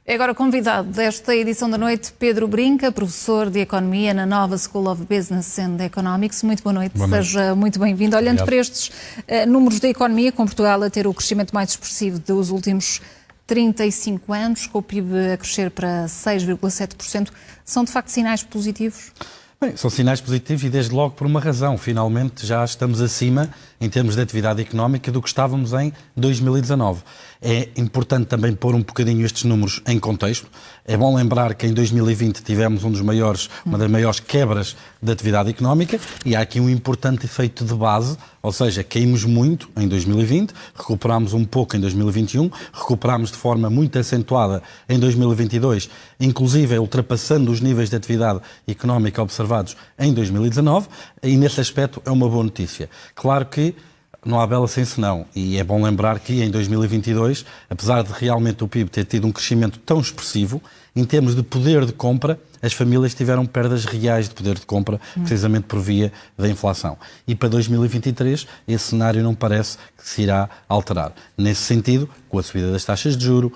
É agora convidado desta edição da noite Pedro Brinca, professor de Economia na Nova School of Business and Economics. Muito boa noite, seja muito bem-vindo. Olhando para estes números da economia, com Portugal a ter o crescimento mais expressivo dos últimos 35 anos, com o PIB a crescer para 6,7%, são de facto sinais positivos? Bem, são sinais positivos e desde logo por uma razão. Finalmente já estamos acima, em termos de atividade económica, do que estávamos em 2019. É importante também pôr um bocadinho estes números em contexto. É bom lembrar que em 2020 tivemos uma das maiores quebras da atividade económica e há aqui um importante efeito de base, ou seja, caímos muito em 2020, recuperámos um pouco em 2021, recuperámos de forma muito acentuada em 2022, inclusive ultrapassando os níveis de atividade económica observados em 2019, e nesse aspecto é uma boa notícia. Claro que não há bela sem senão, e é bom lembrar que em 2022, apesar de realmente o PIB ter tido um crescimento tão expressivo, em termos de poder de compra, as famílias tiveram perdas reais de poder de compra, precisamente por via da inflação. E para 2023, esse cenário não parece que se irá alterar. Nesse sentido, com a subida das taxas de juros,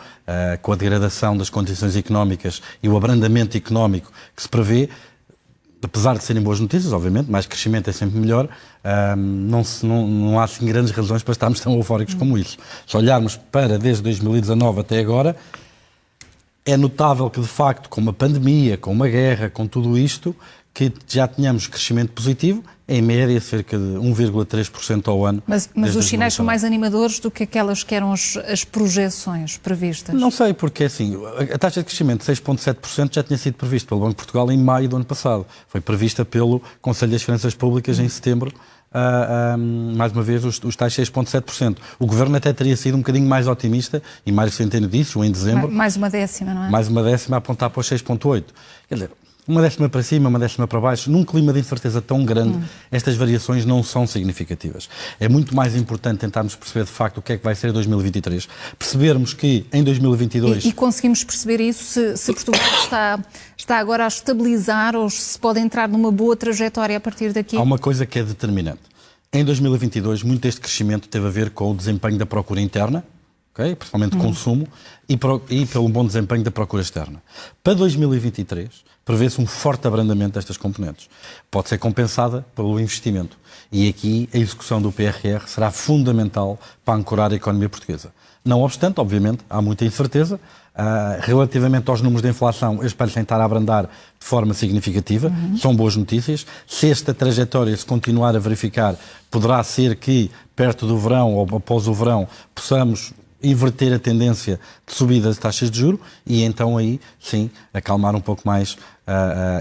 com a degradação das condições económicas e o abrandamento económico que se prevê, apesar de serem boas notícias, obviamente, mais crescimento é sempre melhor, não há assim grandes razões para estarmos tão eufóricos como isso. Se olharmos para desde 2019 até agora, é notável que, de facto, com uma pandemia, com uma guerra, com tudo isto, que já tínhamos crescimento positivo, em média cerca de 1,3% ao ano. Mas os sinais são mais animadores do que aquelas que eram as projeções previstas? Não sei, porque assim, a taxa de crescimento de 6,7% já tinha sido prevista pelo Banco de Portugal em maio do ano passado. Foi prevista pelo Conselho das Finanças Públicas em setembro, mais uma vez, os tais 6,7%. O Governo até teria sido um bocadinho mais otimista, e Mário Centeno disse, em dezembro... Mais uma décima, não é? Mais uma décima a apontar para os 6,8%. Quer dizer, uma décima para cima, uma décima para baixo, num clima de incerteza tão grande, estas variações não são significativas. É muito mais importante tentarmos perceber, de facto, o que é que vai ser em 2023. Percebermos que em 2022... E conseguimos perceber isso se Portugal está agora a estabilizar ou se pode entrar numa boa trajetória a partir daqui? Há uma coisa que é determinante. Em 2022, muito deste crescimento teve a ver com o desempenho da procura interna, okay? Principalmente consumo, e pelo bom desempenho da procura externa. Para 2023, prevê-se um forte abrandamento destas componentes. Pode ser compensada pelo investimento. E aqui a execução do PRR será fundamental para ancorar a economia portuguesa. Não obstante, obviamente, há muita incerteza. Relativamente aos números de inflação, eles parecem estar a abrandar de forma significativa. São boas notícias. Se esta trajetória se continuar a verificar, poderá ser que, perto do verão ou após o verão, possamos inverter a tendência de subida das taxas de juros e então aí, sim, acalmar um pouco mais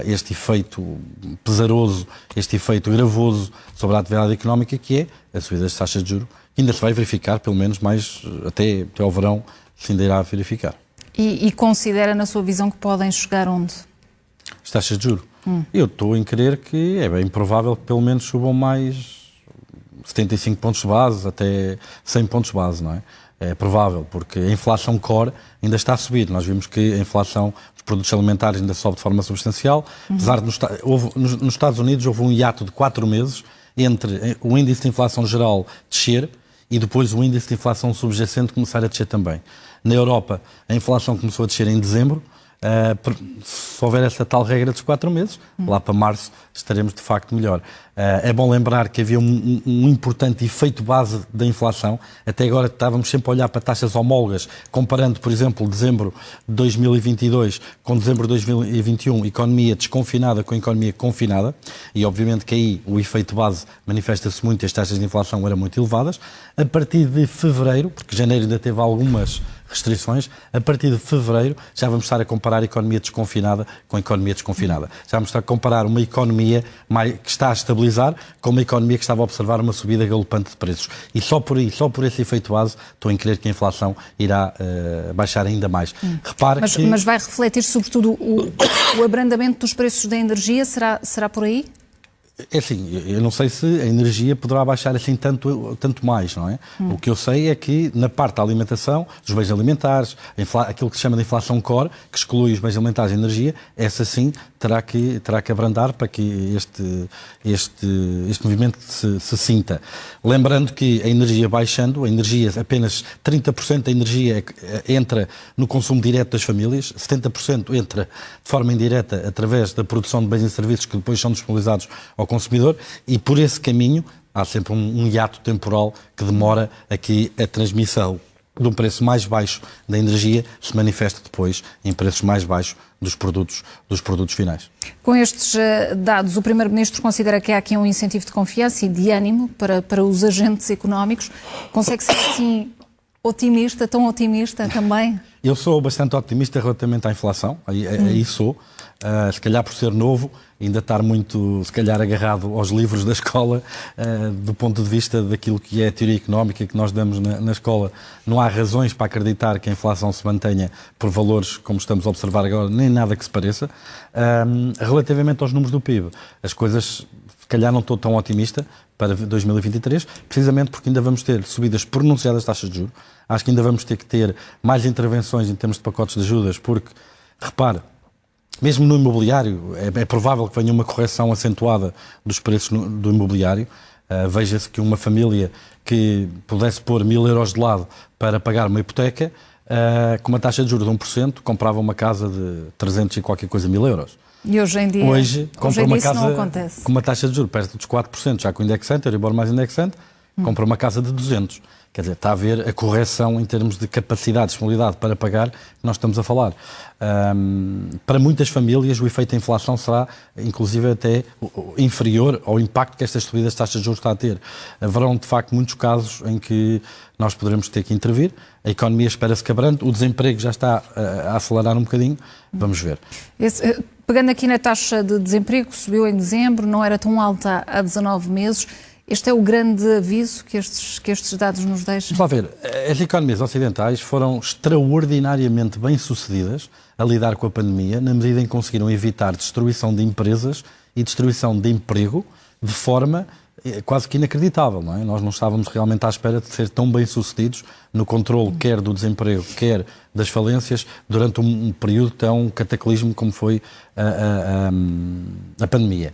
este efeito pesaroso, este efeito gravoso sobre a atividade económica, que é a subida das taxas de juros, que ainda se vai verificar, pelo menos mais até ao verão, se ainda irá verificar. E considera, na sua visão, que podem chegar onde? As taxas de juros? Eu estou em crer que é bem provável que pelo menos subam mais 75 pontos de base, até 100 pontos de base, não é? É provável, porque a inflação core ainda está a subir. Nós vimos que a inflação dos produtos alimentares ainda sobe de forma substancial. Apesar de nos Estados Unidos houve um hiato de 4 meses entre o índice de inflação geral descer e depois o índice de inflação subjacente começar a descer também. Na Europa, a inflação começou a descer em dezembro. Se houver essa tal regra dos 4 meses, lá para março estaremos de facto melhor. É bom lembrar que havia um importante efeito base da inflação. Até agora estávamos sempre a olhar para taxas homólogas, comparando, por exemplo, dezembro de 2022 com dezembro de 2021, economia desconfinada com economia confinada, e obviamente que aí o efeito base manifesta-se muito e as taxas de inflação eram muito elevadas. A partir de fevereiro, porque janeiro ainda teve algumas restrições, a partir de fevereiro já vamos estar a comparar a economia desconfinada com a economia desconfinada. Já vamos estar a comparar uma economia que está a estabilizar com uma economia que estava a observar uma subida galopante de preços. E só por aí, só por esse efeito base, estou em crer que a inflação irá baixar ainda mais. Repare mas vai refletir sobretudo o abrandamento dos preços da energia? Será por aí? É assim, eu não sei se a energia poderá baixar assim tanto mais, não é? O que eu sei é que na parte da alimentação, dos bens alimentares, aquilo que se chama de inflação core, que exclui os bens alimentares e a energia, essa sim terá que abrandar para que este movimento se sinta. Lembrando que a energia baixando, apenas 30% da energia entra no consumo direto das famílias, 70% entra de forma indireta através da produção de bens e serviços que depois são disponibilizados ao consumidor, e por esse caminho há sempre um hiato temporal que demora a que a transmissão de um preço mais baixo da energia se manifeste depois em preços mais baixos dos produtos finais. Com estes dados, o Primeiro-Ministro considera que há aqui um incentivo de confiança e de ânimo para os agentes económicos. Consegue ser assim otimista, tão otimista também? Eu sou bastante otimista relativamente à inflação, aí sou. Se calhar por ser novo, ainda estar muito, se calhar, agarrado aos livros da escola, do ponto de vista daquilo que é a teoria económica que nós damos na escola. Não há razões para acreditar que a inflação se mantenha por valores como estamos a observar agora, nem nada que se pareça. Relativamente aos números do PIB, as coisas, se calhar não estou tão otimista para 2023, precisamente porque ainda vamos ter subidas pronunciadas de taxas de juros. Acho que ainda vamos ter que ter mais intervenções em termos de pacotes de ajudas, porque, repare, mesmo no imobiliário, é provável que venha uma correção acentuada dos preços do imobiliário. Veja-se que uma família que pudesse pôr 1.000 euros de lado para pagar uma hipoteca, com uma taxa de juros de 1%, comprava uma casa de 300 e qualquer coisa mil euros. E hoje em dia, hoje compra uma casa não acontece. Com uma taxa de juros perto dos 4%, já com indexante, Euribor mais indexante, compra uma casa de 200. Quer dizer, está a haver a correção em termos de capacidade, disponibilidade para pagar, que nós estamos a falar. Para muitas famílias, o efeito da inflação será, inclusive, até inferior ao impacto que estas subidas de taxas de juros está a ter. Haverão, de facto, muitos casos em que nós poderemos ter que intervir. A economia espera-se que abrande, o desemprego já está a acelerar um bocadinho. Vamos ver. Pegando aqui na taxa de desemprego, que subiu em dezembro, não era tão alta há 19 meses. Este é o grande aviso que estes dados nos deixam? Vamos lá ver. As economias ocidentais foram extraordinariamente bem-sucedidas a lidar com a pandemia, na medida em que conseguiram evitar destruição de empresas e destruição de emprego de forma quase que inacreditável, não é? Nós não estávamos realmente à espera de ser tão bem-sucedidos no controle quer do desemprego, quer das falências, durante um período tão cataclísmico como foi a pandemia.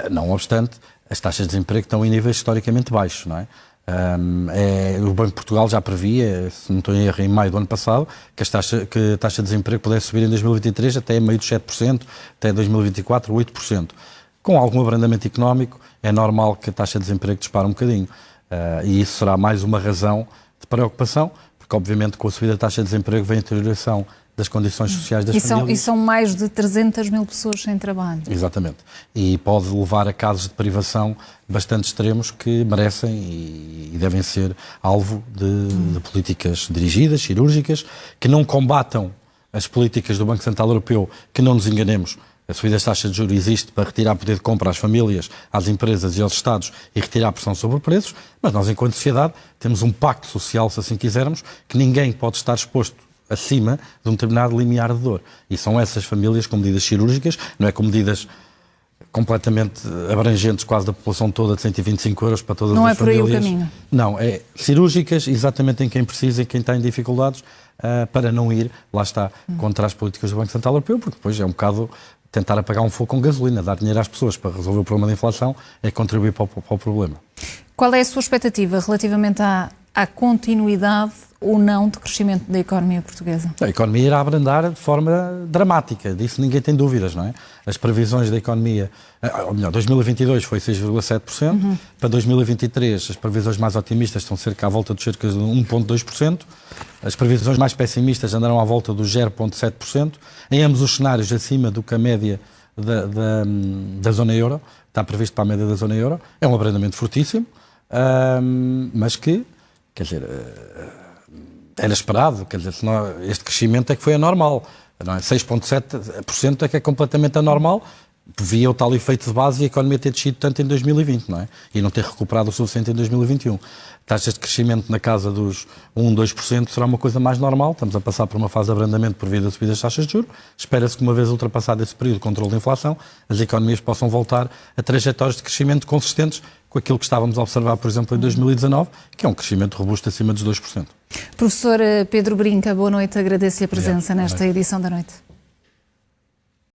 Não obstante, as taxas de desemprego estão em níveis historicamente baixos, não é? O Banco de Portugal já previa, se não estou em erro, em maio do ano passado, que a taxa de desemprego pudesse subir em 2023 até meio dos 7%, até 2024 8%. Com algum abrandamento económico, é normal que a taxa de desemprego dispare um bocadinho. E isso será mais uma razão de preocupação, porque obviamente com a subida da taxa de desemprego vem a deterioração das condições sociais das famílias. E são mais de 300 mil pessoas sem trabalho. Exatamente. E pode levar a casos de privação bastante extremos que merecem e devem ser alvo de políticas dirigidas, cirúrgicas, que não combatam as políticas do Banco Central Europeu, que não nos enganemos. A subida das taxas de juros existe para retirar poder de compra às famílias, às empresas e aos Estados e retirar a pressão sobre preços, mas nós, enquanto sociedade, temos um pacto social, se assim quisermos, que ninguém pode estar exposto acima de um determinado limiar de dor. E são essas famílias com medidas cirúrgicas, não é com medidas completamente abrangentes, quase da população toda, de 125 euros para todas as famílias. Não é por aí o caminho? Não, é cirúrgicas exatamente em quem precisa e quem está em dificuldades, para não ir, lá está, contra as políticas do Banco Central Europeu, porque depois é um bocado tentar apagar um fogo com gasolina, dar dinheiro às pessoas para resolver o problema da inflação, é contribuir para o problema. Qual é a sua expectativa relativamente à continuidade ou não de crescimento da economia portuguesa? A economia irá abrandar de forma dramática, disso ninguém tem dúvidas, não é? As previsões da economia, ou melhor, 2022 foi 6,7%, para 2023 as previsões mais otimistas estão cerca à volta de cerca de 1,2%, as previsões mais pessimistas andarão à volta dos 0,7%, em ambos os cenários acima do que a média da zona euro, está previsto para a média da zona euro, é um abrandamento fortíssimo, mas que, quer dizer, era esperado, quer dizer, este crescimento é que foi anormal, não é? 6,7% é que é completamente anormal, via o tal efeito de base e a economia ter descido tanto em 2020, não é? E não ter recuperado o suficiente em 2021. Taxas de crescimento na casa dos 1, 2% será uma coisa mais normal. Estamos a passar por uma fase de abrandamento por via da subida das taxas de juros. Espera-se que, uma vez ultrapassado esse período de controle da inflação, as economias possam voltar a trajetórias de crescimento consistentes com aquilo que estávamos a observar, por exemplo, em 2019, que é um crescimento robusto acima dos 2%. Professor Pedro Brinca, boa noite. Agradeço a presença nesta edição da noite.